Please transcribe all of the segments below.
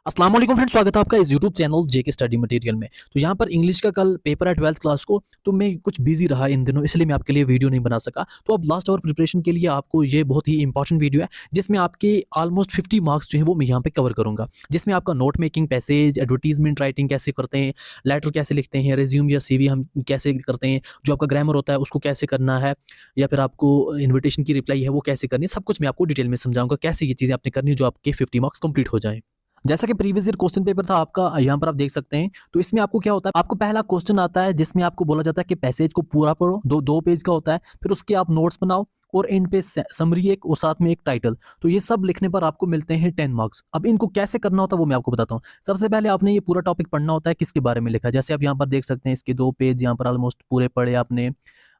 अस्सलाम वालेकुम फ्रेंड्स, स्वागत है आपका इस यूट्यूब चैनल जेके स्टडी मटेरियल में। तो यहाँ पर इंग्लिश का कल पेपर है 12th क्लास को, तो मैं कुछ बिजी रहा इन दिनों, इसलिए मैं आपके लिए वीडियो नहीं बना सका। तो अब लास्ट आवर प्रिपरेशन के लिए आपको ये बहुत ही इंपॉर्टेंट वीडियो है, जिसमें आपके ऑलमोस्ट 50 मार्क्स जो है वो मैं यहाँ पे कवर करूँगा। जिसमें आपका note making, passage, advertisement writing कैसे करते हैं, लेटर कैसे लिखते हैं, रिज्यूम या सीवी हम कैसे करते हैं, जो आपका ग्रामर होता है उसको कैसे करना है, या फिर आपको इन्विटेशन की रिप्लाई है वो कैसे करनी है, सब कुछ मैं आपको डिटेल में समझाऊंगा कैसे ये चीज़ें आपने करनी है जो आपके 50 मार्क्स कंप्लीट हो जाए। जैसा कि प्रीवियस ईयर क्वेश्चन पेपर था आपका, यहाँ पर आप देख सकते हैं। तो इसमें आपको क्या होता है, आपको पहला क्वेश्चन आता है जिसमें आपको बोला जाता है कि पैसेज को पूरा पढ़ो, दो दो पेज का होता है, फिर उसके आप नोट्स बनाओ और एंड पे समरी एक और साथ में एक टाइटल। तो ये सब लिखने पर आपको मिलते हैं 10 मार्क्स। अब इनको कैसे करना होता है वो मैं आपको बताता हूँ। सबसे पहले आपने ये पूरा टॉपिक पढ़ना होता है किसके बारे में लिखा है। जैसे आप यहाँ पर देख सकते हैं, इसके 2 पेज यहाँ पर ऑलमोस्ट पूरे पढ़े आपने।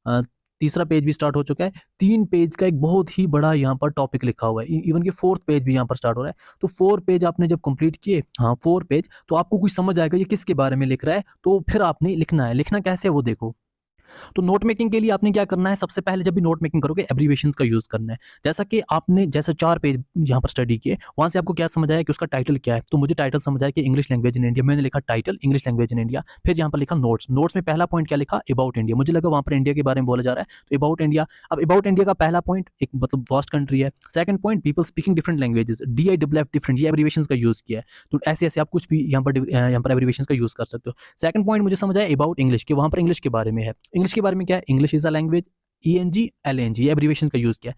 अ, तीसरा पेज भी स्टार्ट हो चुका है। 3 पेज का एक बहुत ही बड़ा यहाँ पर टॉपिक लिखा हुआ है, इवन कि 4th पेज भी यहाँ पर स्टार्ट हो रहा है। तो 4 पेज आपने जब कंप्लीट किए, हाँ 4 पेज, तो आपको कुछ समझ आएगा ये किसके बारे में लिख रहा है। तो फिर आपने लिखना है, लिखना कैसे है वो देखो। तो नोट मेकिंग के लिए आपने क्या करना है, सबसे पहले जब भी नोट मेकिंग करोगे एब्रीविएशंस का यूज करना है। जैसा कि आपने जैसे 4 पेज यहाँ पर स्टडी किए, वहां से आपको क्या समझ आया कि उसका टाइटल क्या है। तो मुझे टाइटल समझ आया कि इंग्लिश लैंग्वेज इन इंडिया, मैंने लिखा title English language in India. फिर यहाँ पर लिखा नोट्स, नोट्स में पहला पॉइंट क्या लिखा, अबाउट इंडिया। मुझे लगा वहां पर इंडिया के बारे में बोला जा रहा है, तो अबाउट इंडिया। अब अबाउट इंडिया का पहला पॉइंट एक मतलब वास्ट कंट्री है। Second point, people speaking different languages, DIFF different, ये एब्रीविएशंस का यूज किया है। तो ऐसे ऐसे आप कुछ भी यहाँ पर एब्रीविएशंस का यूज कर सकते हो। सेकंड पॉइंट मुझे समझ आया अबाउट इंग्लिश, कि वहां पर इंग्लिश के बारे में है। इंग्लिश के बारे में क्या है, English is a language, ENG LNG, ये एब्रीविएशन का यूज किया।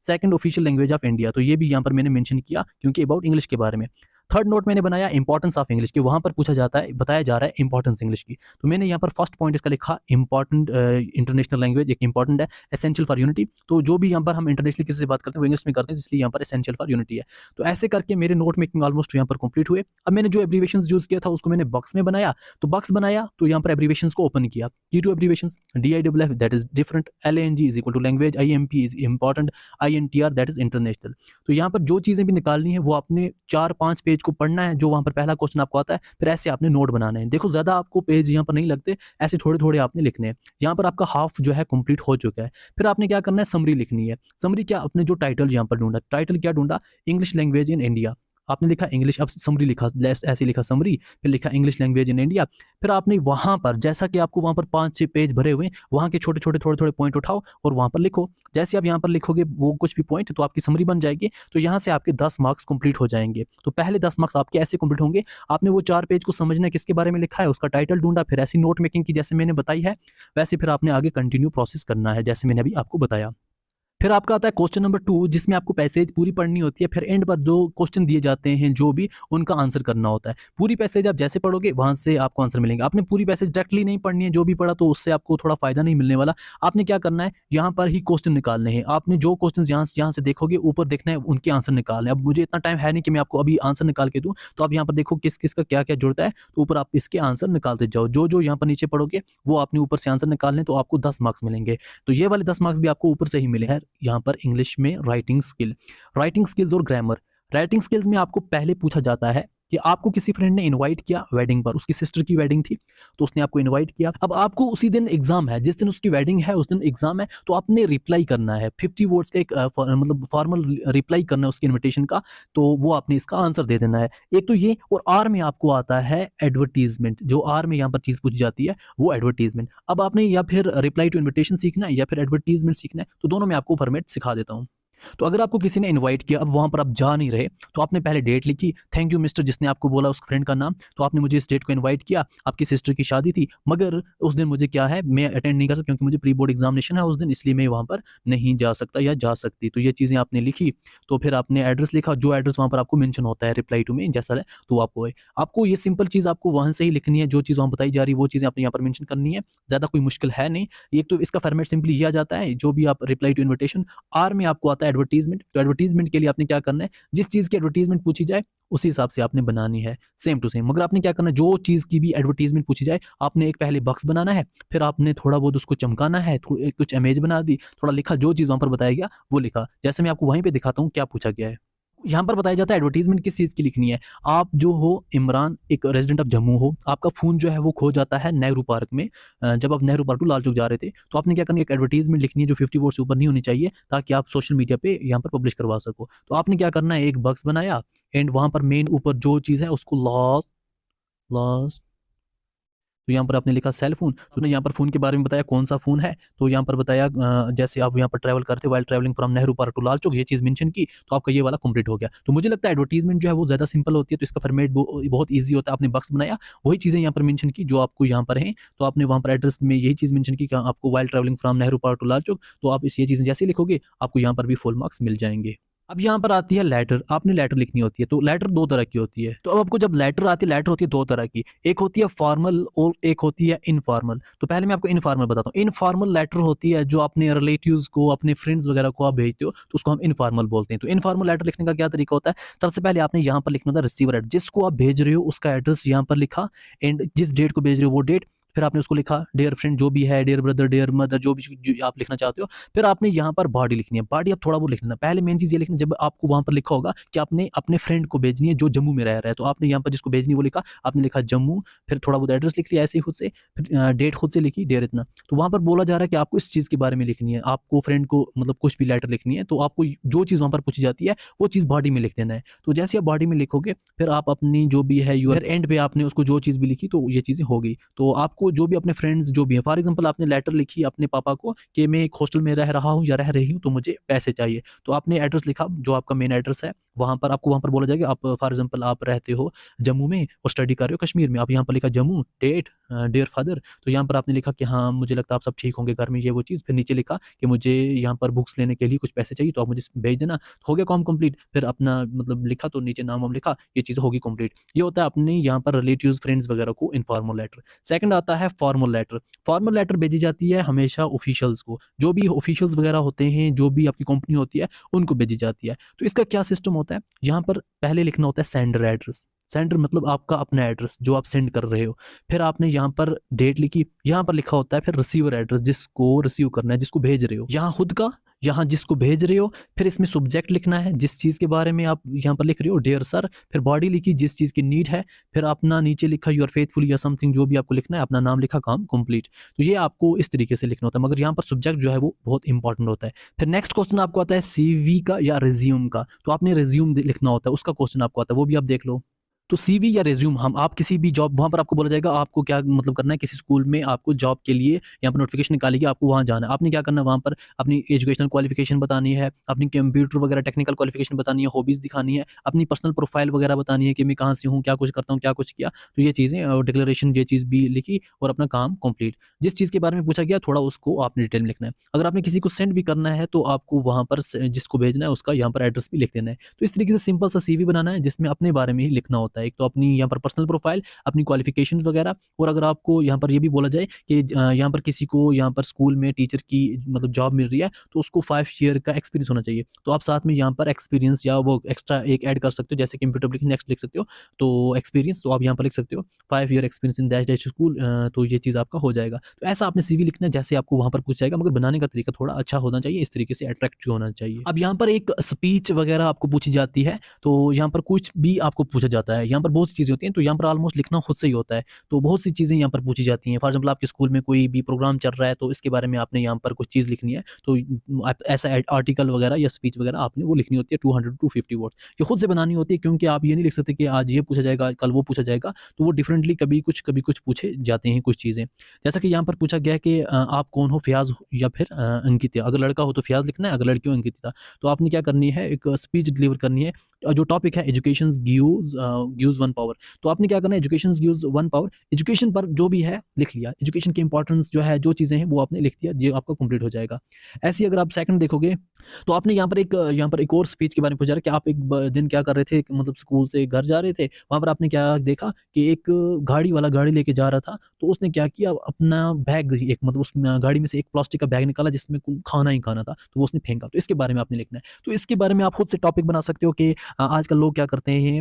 Second official language of India, तो ये भी यहाँ पर मैंने मेंशन किया क्योंकि अबाउट इंग्लिश के बारे में। थर्ड नोट मैंने बनाया इंपॉर्टेंस ऑफ इंग्लिश, कि वहां पर पूछा जाता है, बताया जा रहा है इंपॉर्टेंस इंग्लिश की। तो मैंने यहाँ पर फर्स्ट पॉइंट इसका लिखा इंपॉर्टेंट, इंटरनेशनल लैंग्वेज एक इंपॉर्टेंट है, एसेंशियल फॉर यूनिटी। तो जो भी यहाँ पर हम इंटरनेशनली किसी से बात करते हैं वो इंग्लिश में करते हैं, इसलिए यहाँ पर एसेंशियल फॉर यूनिटी है। तो ऐसे करके मेरे नोट मेकिंग ऑलमोस्ट यहाँ पर कंप्लीट हुए। अब मैंने जो एब्रीविएशन यूज किया था उसको मैंने बॉक्स में बनाया। तो बॉक्स बनाया तो यहाँ पर एब्रीविएशन को ओपन किया, key to abbreviation, DIFF that is different, LNG is equal to language, IMP is important, INTR that is international. तो यहाँ पर जो चीजें भी निकालनी है वो आपने 4-5 पेज को पढ़ना है, जो वहां पर पहला क्वेश्चन आपको आता है, फिर ऐसे आपने नोट बनाने हैं। देखो ज्यादा आपको पेज यहाँ पर नहीं लगते, ऐसे थोड़े थोड़े आपने लिखने हैं। यहाँ पर आपका हाफ जो है कंप्लीट हो चुका है। फिर आपने क्या करना है, समरी लिखनी है। समरी क्या, अपने जो टाइटल यहाँ पर ढूंढा, टाइटल क्या ढूंढा, इंग्लिश लैंग्वेज इन इंडिया। आपने लिखा इंग्लिश, अब समरी लिखा, ऐसे लिखा समरी, फिर लिखा इंग्लिश लैंग्वेज इन इंडिया। फिर आपने वहां पर, जैसा कि आपको वहां पर 5-6 पेज भरे हुए, वहां के छोटे छोटे थोड़े थोड़े पॉइंट उठाओ और वहां पर लिखो। जैसे आप यहाँ पर लिखोगे वो कुछ भी पॉइंट, तो आपकी समरी बन जाएगी। तो यहाँ से आपके 10 मार्क्स कंप्लीट हो जाएंगे। तो पहले 10 मार्क्स आपके ऐसे कंप्लीट होंगे, आपने वो 4 पेज को समझना है किसके बारे में लिखा है, उसका टाइटल ढूंढा, फिर ऐसी नोट मेकिंग की जैसे मैंने बताई है, वैसे फिर आपने आगे कंटिन्यू प्रोसेस करना है जैसे मैंने अभी आपको बताया। फिर आपका आता है क्वेश्चन नंबर 2, जिसमें आपको पैसेज पूरी पढ़नी होती है। फिर एंड पर जो क्वेश्चन दिए जाते हैं जो भी, उनका आंसर करना होता है। पूरी पैसेज आप जैसे पढ़ोगे वहां से आपको आंसर मिलेंगे। आपने पूरी पैसेज डायरेक्टली नहीं पढ़नी है, जो भी पढ़ा तो उससे आपको थोड़ा फायदा नहीं मिलने वाला। आपने क्या करना है, यहाँ पर ही क्वेश्चन निकालने हैं। आपने जो क्वेश्चन यहाँ से देखोगे ऊपर देखना है, उनके आंसर निकालने हैं। अब मुझे इतना टाइम है नहीं कि मैं आपको अभी आंसर निकाल के दूं, तो आप यहाँ पर देखो किस किस का क्या क्या जुड़ता है, तो ऊपर आप इसके आंसर निकालते जाओ। जो जो यहाँ पर नीचे पढ़ोगे वो आपने ऊपर से आंसर निकालने, तो आपको 10 मार्क्स मिलेंगे। तो ये वाले 10 मार्क्स भी आपको ऊपर से ही मिले हैं। यहाँ पर इंग्लिश में राइटिंग स्किल्स और ग्रामर। राइटिंग स्किल्स में आपको पहले पूछा जाता है कि आपको किसी फ्रेंड ने इनवाइट किया वेडिंग पर, उसकी सिस्टर की वेडिंग थी, तो उसने आपको इनवाइट किया। अब आपको उसी दिन एग्जाम है, जिस दिन उसकी वेडिंग है उस दिन एग्जाम है, तो आपने रिप्लाई करना है 50 वर्ड्स का, एक मतलब फॉर्मल रिप्लाई करना है उसकी इनविटेशन का। तो वो आपने इसका आंसर दे देना है। एक तो ये, और आर में आपको आता है एडवर्टीजमेंट। जो आर में यहाँ पर चीज पूछी जाती है वो एडवर्टीजमेंट। अब आपने या फिर रिप्लाई टू इन्विटेशन सीखना है या फिर एडवर्टीजमेंट सीखना है, तो दोनों में आपको फॉर्मेट सिखा देता हूँ। तो अगर आपको किसी ने इनवाइट किया, अब वहां पर आप जा नहीं रहे, तो आपने पहले डेट लिखी, थैंक यू मिस्टर, जिसने आपको बोला उस फ्रेंड का नाम, तो आपने मुझे इस डेट को इनवाइट किया, आपकी सिस्टर की शादी थी, मगर उस दिन मुझे क्या है, मैं अटेंड नहीं कर सकता क्योंकि मुझे प्री बोर्ड एग्जामिनेशन है उस दिन, इसलिए मैं वहां पर नहीं जा सकता या जा सकती। तो ये चीजें आपने लिखी। तो फिर आपने एड्रेस लिखा, जो एड्रेस वहां पर आपको मेंशन होता है रिप्लाई टू में जैसा है, तो आपको ये सिंपल चीज आपको वहां से ही लिखनी है। जो चीज वहां बताई जा रही है वो चीजें आपने यहाँ पर मेंशन करनी है, ज्यादा कोई मुश्किल है नहीं। एक तो इसका फॉर्मेट सिंपली ये आ जाता है, जो भी आप रिप्लाई टू इन्विटेशन। आर में आपको आता है एडवर्टीजमेंट। तो एडवर्टीजमेंट के लिए आपने क्या करना है, जिस चीज की एडवर्टीजमेंट पूछी जाए उसी हिसाब से आपने बनानी है, सेम टू सेम। मगर आपने क्या करना है, जो चीज की भी एडवर्टीजमेंट पूछी जाए, आपने एक पहले बॉक्स बनाना है, फिर आपने थोड़ा बहुत उसको चमकाना है, कुछ इमेज बना दी, थोड़ा लिखा, जो चीज वहां पर बताया गया वो लिखा। जैसे मैं आपको वहीं पे दिखाता हूँ क्या पूछा गया है। यहाँ पर बताया जाता है एडवर्टीजमेंट किस चीज़ की लिखनी है। आप जो हो इमरान, एक रेजिडेंट ऑफ जम्मू हो, आपका फ़ोन जो है वो खो जाता है नेहरू पार्क में। जब आप नेहरू पार्क टू लाल चौक जा रहे थे, तो आपने क्या करना है, एक एडवर्टीजमेंट लिखनी है जो 50 वर्ड से ऊपर नहीं होनी चाहिए, ताकि आप सोशल मीडिया पे यहाँ पर पब्लिश करवा सको। तो आपने क्या करना है, एक बॉक्स बनाया, एंड वहाँ पर मेन ऊपर जो चीज़ है उसको लॉस्ट लॉस्ट। तो यहाँ पर आपने लिखा सेल फोन, तो ने यहाँ पर फ़ोन के बारे में बताया कौन सा फ़ोन है, तो यहाँ पर बताया जैसे आप यहाँ पर ट्रैवल करते while travelling from Nehru park to Lal Chowk, ये चीज़ मेंशन की, तो आपका ये वाला कंप्लीट हो गया। तो मुझे लगता है एडवर्टाइजमेंट जो है वो ज़्यादा सिंपल होती है, तो इसका फॉर्मेट बहुत ईजी होता है। आपने बॉक्स बनाया, वही चीज़ें यहाँ पर मेंशन की जो आपको यहाँ पर हैं, तो आपने वहाँ पर एड्रेस में यही चीज़ मेंशन की कि आपको while travelling from Nehru park to Lal Chowk, तो आप इस ये चीज़ें जैसे ही लिखोगे, आपको यहाँ पर भी फुल मार्क्स मिल जाएँगे। अब यहाँ पर आती है लेटर, आपने लेटर लिखनी होती है, तो लेटर 2 तरह की होती है। तो अब आपको जब लेटर आती है, लेटर होती है 2 तरह की, एक होती है फॉर्मल और एक होती है इनफॉर्मल। तो पहले मैं आपको इनफॉर्मल बताता हूँ। इनफॉर्मल लेटर होती है जो अपने रिलेटिव्स को, अपने फ्रेंड्स वगैरह को आप भेजते हो, तो उसको हम इनफॉर्मल बोलते हैं। तो इनफॉर्मल लेटर लिखने का क्या तरीका होता है? सबसे पहले आपने यहाँ पर लिखना होता है रिसीवर एड्रेस, जिसको आप भेज रहे हो उसका एड्रेस यहाँ पर लिखा, एंड जिस डेट को भेज रहे हो वो डेट, फिर आपने उसको लिखा डियर फ्रेंड जो भी है, डियर ब्रदर, डियर मदर, जो भी जो आप लिखना चाहते हो। फिर आपने यहाँ पर बॉडी लिखनी है। बॉडी आप थोड़ा बहुत लिखना, पहले मेन चीज़ ये लिखना, जब आपको वहाँ पर लिखा होगा कि आपने अपने फ्रेंड को भेजनी है जो जम्मू में रह रहा है, तो आपने यहाँ पर जिसको भेजनी है वो लिखा, आपने लिखा जम्मू, फिर थोड़ा बहुत एड्रेस लिख लिया ऐसे ही खुद से, फिर डेट खुद से लिखी डेयर इतना। तो वहाँ पर बोला जा रहा है कि आपको इस चीज़ के बारे में लिखनी है, आपको फ्रेंड को मतलब कुछ भी लेटर लिखनी है, तो आपको जो चीज़ वहाँ पर पूछी जाती है वो चीज़ बॉडी में लिख देना है। तो जैसे आप बॉडी में लिखोगे, फिर आप अपनी जो भी है यूर एंड पे आपने उसको जो चीज़ भी लिखी, तो ये चीज़ें हो गई। तो आपको जो भी अपने फ्रेंड्स जो भी है, फॉर एग्जांपल आपने लेटर लिखी अपने पापा को कि मैं एक हॉस्टल में रह रहा हूँ या रह रही हूँ, तो मुझे पैसे चाहिए, तो आपने एड्रेस लिखा जो आपका मेन एड्रेस है, वहाँ पर आपको वहाँ पर बोला जाएगा, आप फॉर एग्जांपल आप रहते हो जम्मू में और स्टडी कर रहे हो कश्मीर में, आप यहाँ पर लिखा जम्मू, डेट, डियर फादर, तो यहाँ पर आपने लिखा कि हाँ मुझे लगता है आप सब ठीक होंगे घर में, ये वो चीज़, फिर नीचे लिखा कि मुझे यहाँ पर बुक्स लेने के लिए कुछ पैसे चाहिए, तो आप मुझे भेज देना, तो हो गया काम कंप्लीट। फिर अपना मतलब लिखा, तो नीचे नाम वाम लिखा, ये चीज़ होगी कंप्लीट। ये होता है अपने यहाँ पर रिलेटिव्स फ्रेंड्स वगैरह को इनफॉर्मल लेटर। सेकंड आता है फॉर्मल लेटर। फॉर्मल लेटर भेजी जाती है हमेशा ऑफिशियल्स को, जो भी ऑफिशियल्स वगैरह होते हैं, जो भी आपकी कंपनी होती है, उनको भेजी जाती है। तो इसका क्या सिस्टम होता है, यहाँ पर पहले लिखना होता है सेंडर एड्रेस। सेंडर मतलब आपका अपना एड्रेस जो आप सेंड कर रहे हो, फिर आपने यहाँ पर डेट लिखी, यहाँ पर लिखा होता है फिर रिसीवर एड्रेस, जिसको रिसीव करना है, जिसको भेज रहे हो, यहाँ खुद का, यहाँ जिसको भेज रहे हो, फिर इसमें सब्जेक्ट लिखना है जिस चीज़ के बारे में आप यहाँ पर लिख रहे हो, डियर सर, फिर बॉडी लिखी जिस चीज़ की नीड है, फिर अपना नीचे लिखा यूर फेथफुल या समथिंग जो भी आपको लिखना है, अपना नाम लिखा, काम कंप्लीट। तो ये आपको इस तरीके से लिखना होता है, मगर यहाँ पर सब्जेक्ट जो है वो बहुत इंपॉर्टेंट होता है। फिर नेक्स्ट क्वेश्चन आपको आता है सीवी का या रिज्यूम का, तो आपने रिज्यूम लिखना होता है, उसका क्वेश्चन आपको आता है, वो भी आप देख लो। तो सीवी या रिज्यूम, हम आप किसी भी जॉब, वहाँ पर आपको बोला जाएगा आपको क्या मतलब करना है, किसी स्कूल में आपको जॉब के लिए यहाँ पर नोटिफिकेशन निकालेगी, आपको वहाँ जाना है। आपने क्या करना है, वहाँ पर अपनी एजुकेशनल क्वालिफिकेशन बतानी है, अपनी कंप्यूटर वगैरह टेक्निकल क्वालिफिकेशन बतानी है, हॉबीज़ दिखानी है, अपनी पर्सनल प्रोफाइल वगैरह बतानी है कि मैं कहाँ से हूँ, क्या कुछ करता हूँ, क्या कुछ किया, तो ये चीज़ें और डिक्लेरेशन ये चीज़ भी लिखी, और अपना काम कंप्लीट। जिस चीज़ के बारे में पूछा गया थोड़ा उसको आपने डिटेल में लिखना है। अगर आपने किसी को सेंड भी करना है, तो आपको वहाँ पर जिसको भेजना है उसका यहाँ पर एड्रेस भी लिख देना है। तो इस तरीके से सिंपल सा सीवी बनाना है जिसमें अपने बारे में ही लिखना होता है। एक तो अपनी यहाँ पर पर्सनल प्रोफाइल, अपनी क्वालिफिकेशंस वगैरह, और अगर आपको यहाँ पर ये भी बोला जाए कि यहाँ पर किसी को यहाँ पर स्कूल में टीचर की मतलब जॉब मिल रही है, तो उसको 5 ईयर का एक्सपीरियंस होना चाहिए, तो आप साथ में यहाँ पर एक्सपीरियंस या वो एक्स्ट्रा एक ऐड कर सकते हो, जैसे कंप्यूटर लिख नेक्स्ट लिख सकते हो, तो एक्सपीरियंस तो आप यहाँ पर लिख सकते हो 5 year experience in that that school, तो ये चीज़ आपका हो जाएगा। तो ऐसा आपने सीवी लिखना है जैसे आपको वहाँ पर पूछ जाएगा, मगर बनाने का तरीका थोड़ा अच्छा होना चाहिए, इस तरीके से अट्रैक्टिव होना चाहिए। अब यहाँ पर एक स्पीच वगैरह आपको पूछी जाती है, तो यहाँ पर कुछ भी आपको पूछा जाता है, यहाँ पर बहुत सी चीज़ें होती हैं, तो यहाँ पर ऑलमोस्ट लिखना खुद से ही होता है, तो बहुत सी चीज़ें यहाँ पर पूछी जाती हैं। फॉर एग्जाम्पल आपके स्कूल में कोई भी प्रोग्राम चल रहा है, तो इसके बारे में आपने यहाँ पर कुछ चीज़ लिखनी है, तो आप ऐसा आर्टिकल वगैरह या स्पीच वगैरह आपने वो लिखनी होती है 200 टू 50 वर्ड्स, ये खुद से बनानी होती है, क्योंकि आप ये नहीं लिख सकते कि आज ये पूछा जाएगा कल वो पूछा जाएगा, तो वो डिफरेंटली कभी कुछ पूछे जाते हैं कुछ चीज़ें। जैसा कि यहाँ पर पूछा गया कि आप कौन हो, फ़याज़ या फिर अंकिता, अगर लड़का हो तो फ़याज़ लिखना है, अगर लड़की हो अंकिता। तो आपने क्या करनी है, एक स्पीच डिलीवर करनी है, जो टॉपिक है एजुकेशन गिव्स वन पावर, तो आपने क्या करना है, education gives one power, education पर जो भी है लिख लिया, एजुकेशन की इंपॉर्टेंस जो है, जो चीज़ें हैं वो आपने लिख दिया, ये आपका कंप्लीट हो जाएगा। ऐसे ही अगर आप सेकंड देखोगे, तो आपने यहाँ पर एक और स्पीच के बारे में पूछा कि आप एक दिन क्या कर रहे थे, मतलब स्कूल से घर जा रहे थे, वहाँ पर आपने क्या देखा कि एक गाड़ी वाला गाड़ी लेके जा रहा था, तो उसने क्या किया, अपना बैग एक मतलब उस गाड़ी में से एक प्लास्टिक का बैग निकाला जिसमें खाना ही खाना था, तो वो उसने फेंका, तो इसके बारे में आपने लिखना है। तो इसके बारे में आप खुद से टॉपिक बना सकते हो कि आजकल लोग क्या करते हैं,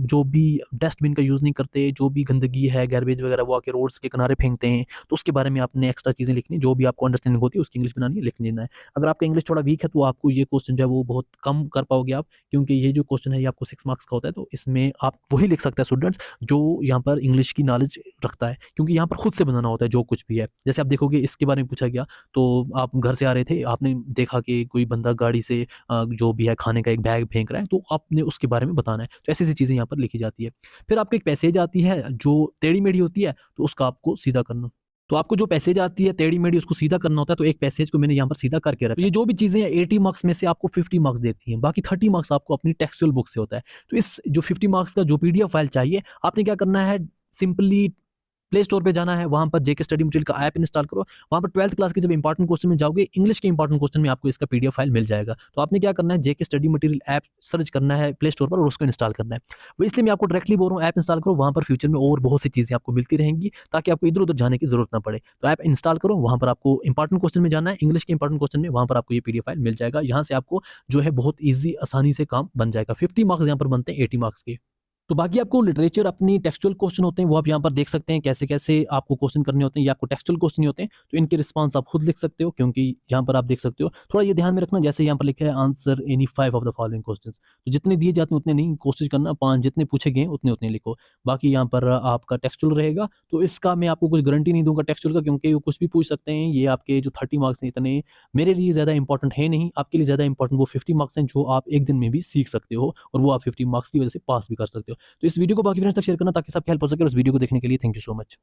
जो भी डस्टबिन का यूज़ नहीं करते, जो भी गंदगी है, गार्बेज वगैरह वो आके रोड्स के किनारे फेंकते हैं, तो उसके बारे में आपने एक्स्ट्रा चीज़ें लिखनी, जो भी आपको अंडरस्टैंडिंग होती है उसकी इंग्लिश बनानी है, लिख देना है। अगर आपका इंग्लिश थोड़ा वीक है, तो आपको ये क्वेश्चन जो है वो बहुत कम कर पाओगे आप, क्योंकि ये जो क्वेश्चन है ये आपको 6 मार्क्स का होता है, तो इसमें आप वही लिख सकते हैं स्टूडेंट्स जो यहाँ पर इंग्लिश की नॉलेज रखता है, क्योंकि यहाँ पर खुद से बनाना होता है जो कुछ भी है। जैसे आप देखोगे इसके बारे में पूछा गया, तो आप घर से आ रहे थे, आपने देखा कि कोई बंदा गाड़ी से जो भी है खाने का एक बैग फेंक रहा है, तो आप आपने उसके बारे में बताना है। तो ऐसी-ऐसी चीज़ें यहाँ पर लिखी जाती है। फिर आपको एक पैसेज आती है जो टेढ़ी-मेढ़ी होती है, तो उसका आपको सीधा करना। तो आपको जो पैसेज आती है टेढ़ी-मेढ़ी उसको सीधा करना होता है, तो एक पैसेज को मैंने यहाँ पर सीधा करके रखा है। तो ये जो भी चीज़ें हैं 80 मार्क्स में से आपको 50 मार्क्स देती हैं, बाकी 30 मार्क्स आपको अपनी टेक्सचुअल बुक से होता है। तो इस जो 50 मार्क्स का जो पीडीएफ फाइल चाहिए, आपने क्या करना है, सिंपली प्ले स्टोर पे जाना है, वहाँ पर जेके स्टडी मटेरियल का ऐप इंस्टॉल करो। वहाँ पर 12th क्लास के जब इंपॉर्टेंट क्वेश्चन में जाओगे, इंग्लिश के इंपॉर्टेंट क्वेश्चन में आपको इसका पीडीएफ फाइल मिल जाएगा। तो आपने क्या करना है, जेके स्टडी मटेरियल ऐप सर्च करना है प्ले स्टोर पर और उसको इंस्टॉल करना है। वो इसलिए मैं आपको डायरेक्टली बोल रहा हूँ ऐप इंस्टॉल करो, वहाँ पर फ्यूचर में और बहुत सी चीज़ें आपको मिलती रहेंगी, ताकि आपको इधर-उधर जाने की ज़रूरत ना पड़े। तो ऐप इंस्टॉल करो, वहाँ पर आपको इंपॉर्टेंट क्वेश्चन में जाना है, इंग्लिश के इंपॉर्टेंट क्वेश्चन में, वहाँ पर आपको ये पीडीएफ फाइल मिल जाएगा। यहाँ से आपको जो है बहुत ईज़ी आसानी से काम बन जाएगा। 50 मार्क्स यहाँ पर बनते हैं 80 मार्क्स के। तो बाकी आपको लिटरेचर अपनी टेक्सचुअल क्वेश्चन होते हैं, वो आप यहाँ पर देख सकते हैं कैसे-कैसे आपको क्वेश्चन करने होते हैं। ये आपको टेक्सचुअल क्वेश्चन ही होते हैं, तो इनके रिस्पॉन्स आप खुद लिख सकते हो, क्योंकि यहाँ पर आप देख सकते हो। थोड़ा ये ध्यान में रखना, जैसे यहाँ पर लिखा है answer any 5 of the following questions, तो जितने दिए जाते हैं उतने नहीं, कोशिश करना 5 जितने पूछे गए हैं उतने-उतने लिखो। बाकी यहाँ पर आपका टेक्सचुअल रहेगा, तो इसका मैं आपको कुछ गारंटी नहीं दूँगा टेक्सचुअल का, क्योंकि वो कुछ भी पूछ सकते हैं। ये आपके जो 30 मार्क्स हैं इतने मेरे लिए ज़्यादा इंपॉर्टेंट है नहीं, आपके लिए ज़्यादा इंपॉर्टेंट वो 50 मार्क्स हैं जो आप 1 दिन में भी सीख सकते हो, और वो आप 50 मार्क्स की वजह से पास भी कर सकते हो। तो इस वीडियो को बाकी फ्रेंड्स तक शेयर करना, ताकि सबकी हेल्प हो सके, और उस वीडियो को देखने के लिए थैंक यू सो मच।